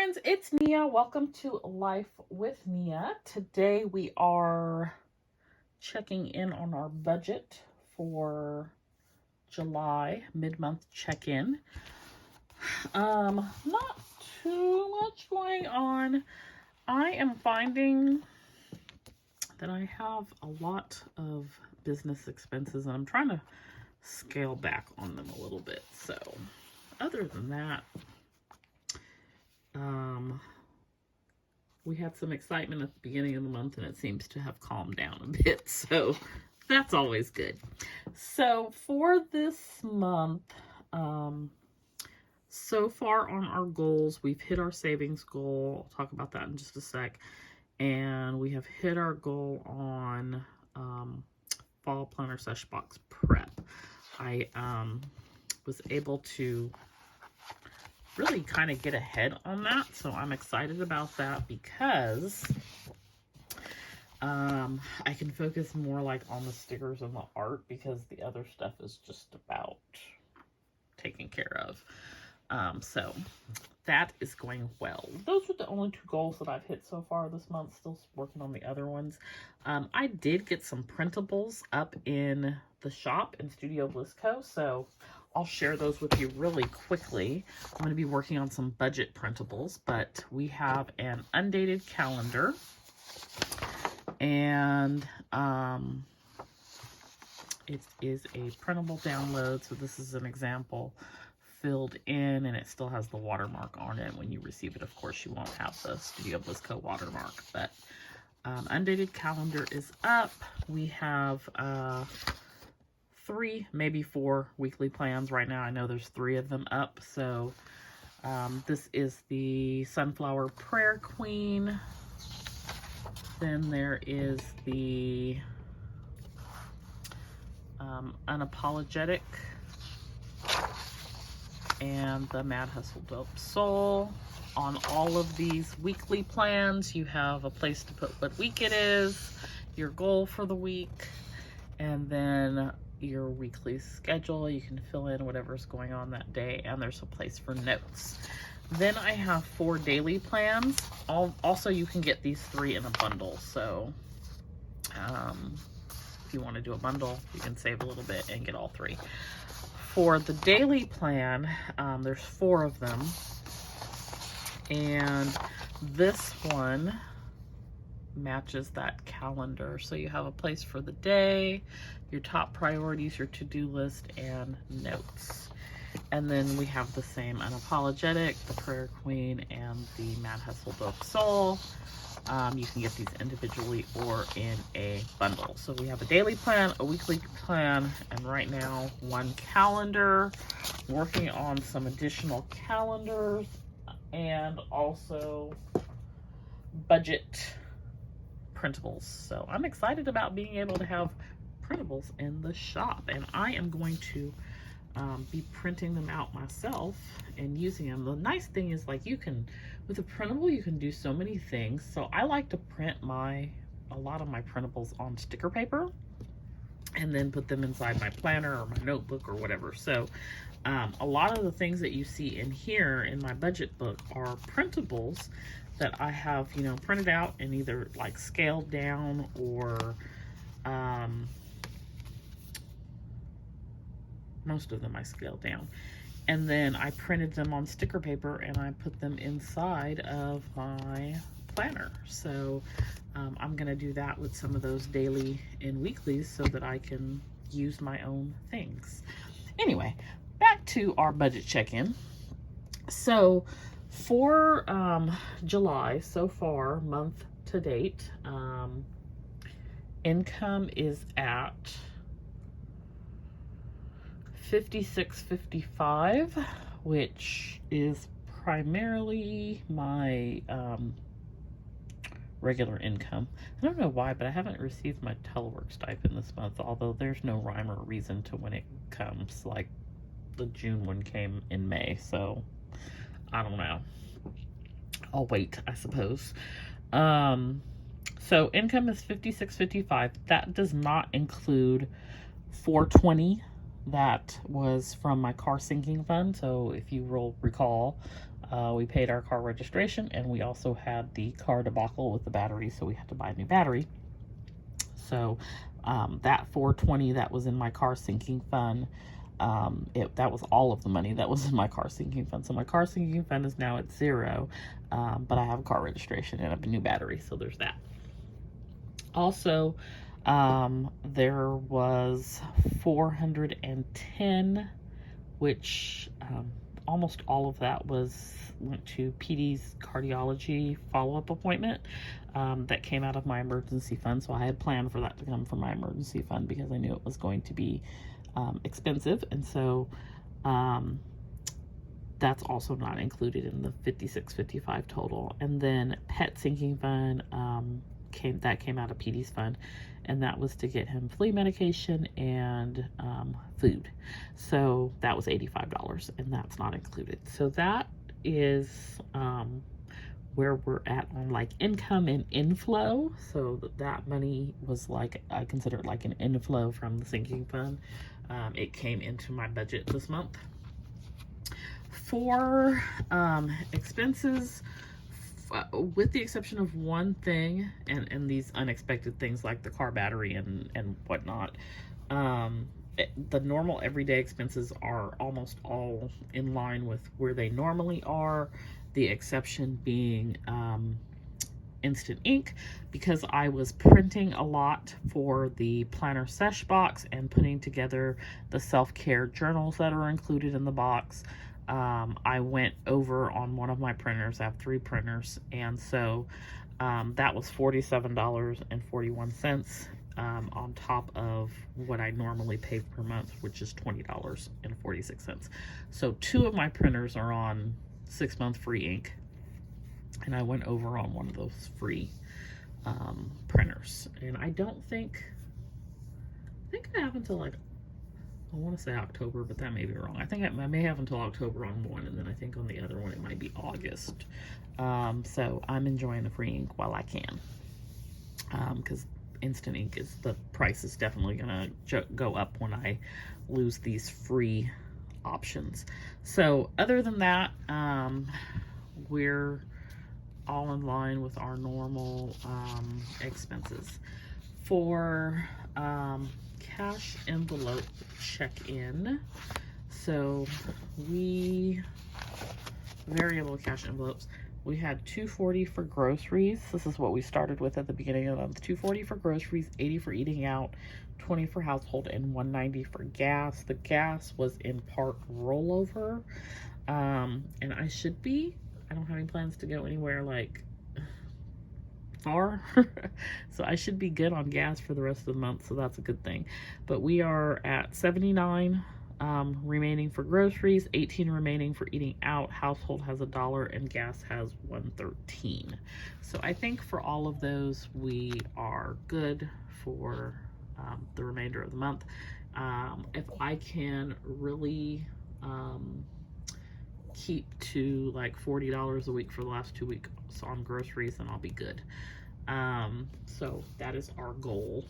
friends, it's Nia. Welcome to Life with Nia. Today we are checking in on our budget for July, mid-month check-in. Not too much going on. I am finding that I have a lot of business expenses and I'm trying to scale back on them a little bit. So other than that, we had some excitement at the beginning of the month and it seems to have calmed down a bit. So that's always good. So for this month, so far on our goals, we've hit our savings goal. I'll talk about that in just a sec. And we have hit our goal on fall planner sesh box prep. I was able to really kind of get ahead on that, so I'm excited about that because I can focus more like on the stickers and the art because the other stuff is just about taken care of. So that is going well. Those are the only two goals that I've hit so far this month. Still working on the other ones. I did get some printables up in the shop in Studio Bliss Co. So I'll share those with you really quickly. I'm going to be working on some budget printables, but we have an undated calendar and it is a printable download. So this is an example filled in and it still has the watermark on it. When you receive it, of course, you won't have the Studio Bliss Co watermark, but undated calendar is up. We have 3, maybe 4 weekly plans right now. I know there's 3 of them up. So this is the Sunflower Prayer Queen. Then there is the Unapologetic and the Mad Hustle Dope Soul. On all of these weekly plans, you have a place to put what week it is, your goal for the week, and then your weekly schedule. You can fill in whatever's going on that day, and there's a place for notes. Then I have 4 daily plans. Also, you can get these 3 in a bundle. So if you want to do a bundle, you can save a little bit and get all 3. For the daily plan, there's 4 of them. And this one matches that calendar. So you have a place for the day, your top priorities, your to-do list, and notes. And then we have the same Unapologetic, the Prayer Queen, and the Mad Hustle Dope Soul. You can get these individually or in a bundle. So we have a daily plan, a weekly plan, and right now 1 calendar. Working on some additional calendars and also budget printables. So I'm excited about being able to have printables in the shop, and I am going to be printing them out myself and using them. The nice thing is, like, you can, with a printable, you can do so many things. So I like to print a lot of my printables on sticker paper and then put them inside my planner or my notebook or whatever. So a lot of the things that you see in here in my budget book are printables that I have, you know, printed out and either like scaled down or most of them I scaled down. And then I printed them on sticker paper and I put them inside of my planner. So I'm going to do that with some of those daily and weeklies so that I can use my own things. Anyway, back to our budget check-in. So for July so far, month to date, income is at $56.55, which is primarily my regular income. I don't know why, but I haven't received my telework stipend this month, although there's no rhyme or reason to when it comes. Like the June one came in May, so I don't know. I'll wait, I suppose. So income is $56.55. That does not include $420 that was from my car sinking fund. So if you will recall, We paid our car registration, and we also had the car debacle with the battery, so we had to buy a new battery. So that $420 that was in my car sinking fund, that was all of the money that was in my car sinking fund. So my car sinking fund is now at zero, but I have a car registration and a new battery, so there's that. Also, there was 410, which almost all of that went to PD's cardiology follow-up appointment. That came out of my emergency fund, so I had planned for that to come from my emergency fund because I knew it was going to be expensive, and so that's also not included in the $56.55 total. And then pet sinking fund came out of PD's fund, and that was to get him flea medication and food. So that was $85, and that's not included. So that is where we're at on like income and inflow. So that money was like, I consider it like an inflow from the sinking fund. It came into my budget this month. For expenses, with the exception of one thing, and these unexpected things like the car battery and whatnot, the normal everyday expenses are almost all in line with where they normally are. The exception being instant ink, because I was printing a lot for the planner sesh box and putting together the self-care journals that are included in the box. I went over on one of my printers. I have 3 printers, and so that was $47.41 on top of what I normally pay per month, which is $20.46. So 2 of my printers are on 6-month free ink, and I went over on one of those free printers. And I think I have until like, I want to say October, but that may be wrong. I think I may have until October on one, and then I think on the other one it might be August. So I'm enjoying the free ink while I can, because instant ink the price is definitely gonna go up when I lose these free options. So other than that, we're all in line with our normal expenses. For cash envelope check-in, so variable cash envelopes, we had $240 for groceries. This is what we started with at the beginning of the month. $240 for groceries, $80 for eating out, $20 for household, and $190 for gas. The gas was in part rollover, and I don't have any plans to go anywhere like far, so I should be good on gas for the rest of the month, so that's a good thing. But we are at $79 remaining for groceries, $18 remaining for eating out, household has $1, and gas has $113. So I think for all of those we are good for the remainder of the month. If I can really keep to like $40 a week for the last 2 weeks on groceries, then I'll be good. So that is our goal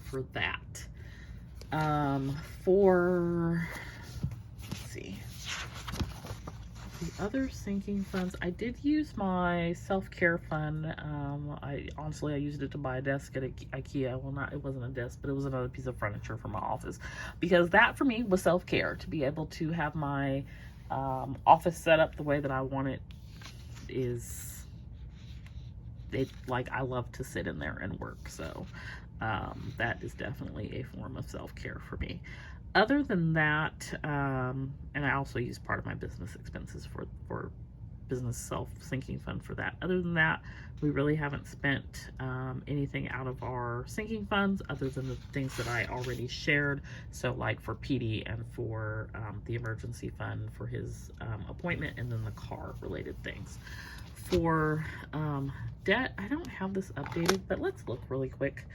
for that. Let's see, the other sinking funds, I did use my self-care fund. I used it to buy a desk at IKEA. Well, it wasn't a desk, but it was another piece of furniture for my office, because that for me was self-care, to be able to have my office set up the way that I want it. I love to sit in there and work, so that is definitely a form of self-care for me. Other than that, and I also use part of my business expenses for business self-sinking fund for that. Other than that, we really haven't spent anything out of our sinking funds other than the things that I already shared. So like for PD and for the emergency fund for his appointment, and then the car related things. For debt, I don't have this updated, but let's look really quick.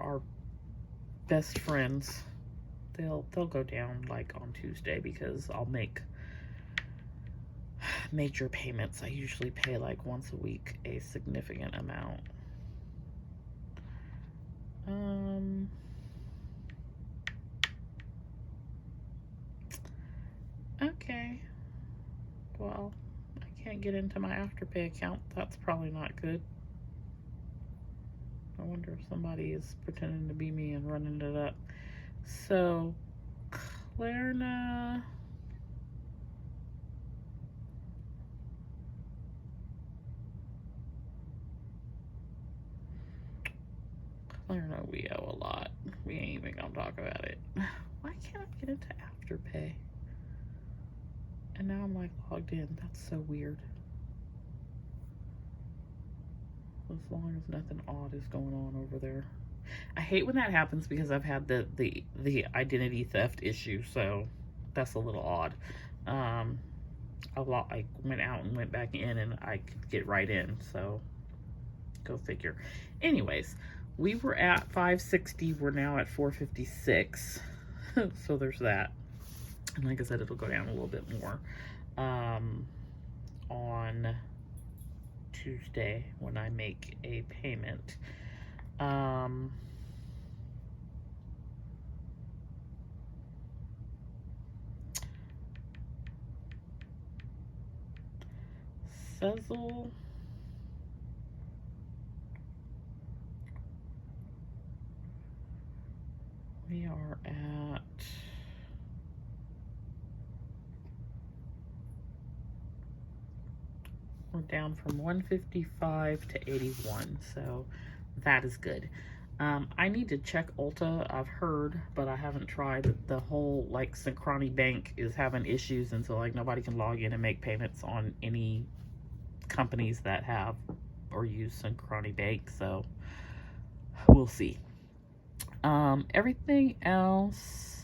Our best friends, they'll go down like on Tuesday, because I'll make major payments. I usually pay like once a week a significant amount. Okay. Well, I can't get into my Afterpay account. That's probably not good. I wonder if somebody is pretending to be me and running it up. So, Klarna. Klarna, we owe a lot. We ain't even gonna talk about it. Why can't I get into Afterpay? And now I'm like logged in. That's so weird. As long as nothing odd is going on over there. I hate when that happens because I've had the identity theft issue, so that's a little odd. I went out and went back in and I could get right in, so go figure. Anyways, we were at 560, we're now at 456. So there's that. And like I said, it'll go down a little bit more on Tuesday when I make a payment. Sezzle. We are at we're down from 155 to 81, so that is good. I need to check Ulta. I've heard, but I haven't tried. The whole like Synchrony Bank is having issues, and so like nobody can log in and make payments on any companies that have or use Synchrony Bank, so we'll see. Everything else,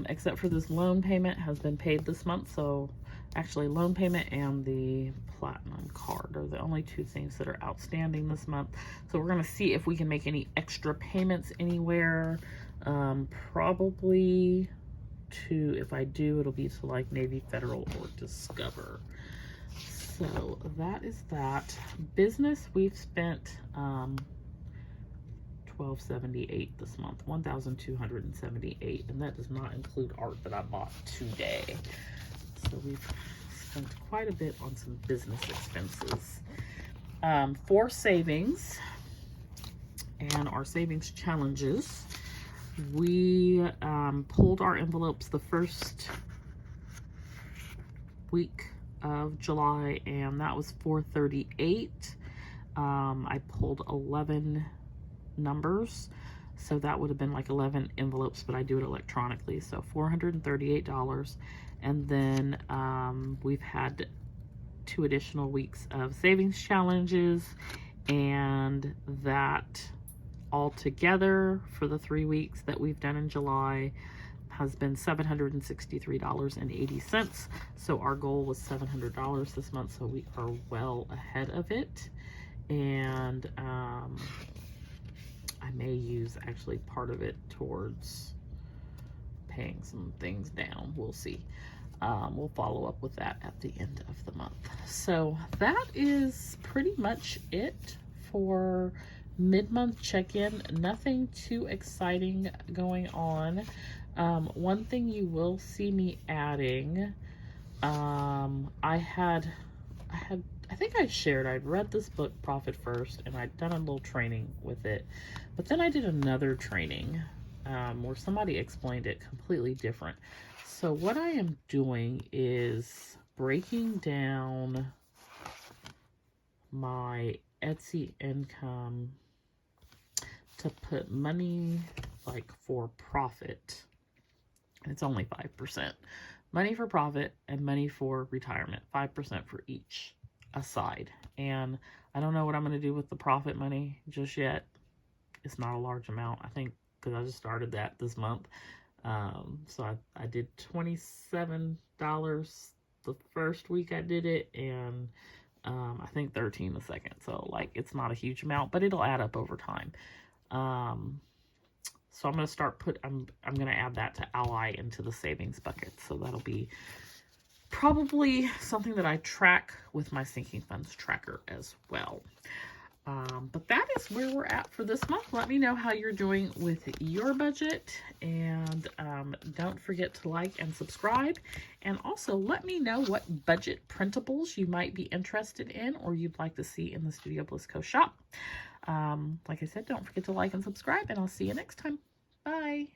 except for this loan payment, has been paid this month. So actually, loan payment and the platinum card are the only two things that are outstanding this month. So we're going to see if we can make any extra payments anywhere. Probably to, if I do, it'll be to like Navy Federal or Discover. So that is that. Business, we've spent $1,278 this month, $1,278, and that does not include art that I bought today. So we've spent quite a bit on some business expenses. For savings and our savings challenges, we pulled our envelopes the first week of July, and that was 438. I pulled 11 numbers, so that would have been like 11 envelopes, but I do it electronically, so $438. And then we've had 2 additional weeks of savings challenges, and that all together for the 3 weeks that we've done in July has been $763.80. So our goal was $700 this month, so we are well ahead of it. And I may use actually part of it towards paying some things down. We'll see. We'll follow up with that at the end of the month. So that is pretty much it for mid-month check-in. Nothing too exciting going on. One thing you will see me adding, I think I shared, I'd read this book, Profit First, and I'd done a little training with it. But then I did another training where somebody explained it completely different. So what I am doing is breaking down my Etsy income to put money like for profit. It's only 5%. Money for profit and money for retirement, 5% for each aside. And I don't know what I'm going to do with the profit money just yet. It's not a large amount, I think, because I just started that this month. So I did $27 the first week I did it, and I think 13 the second. So like, it's not a huge amount, but it'll add up over time. So I'm going to start I'm going to add that to Ally into the savings bucket. So that'll be probably something that I track with my sinking funds tracker as well. But that is where we're at for this month. Let me know how you're doing with your budget, and don't forget to like and subscribe, and also let me know what budget printables you might be interested in or you'd like to see in the Studio Bliss Co shop. Like I said, don't forget to like and subscribe, and I'll see you next time. Bye.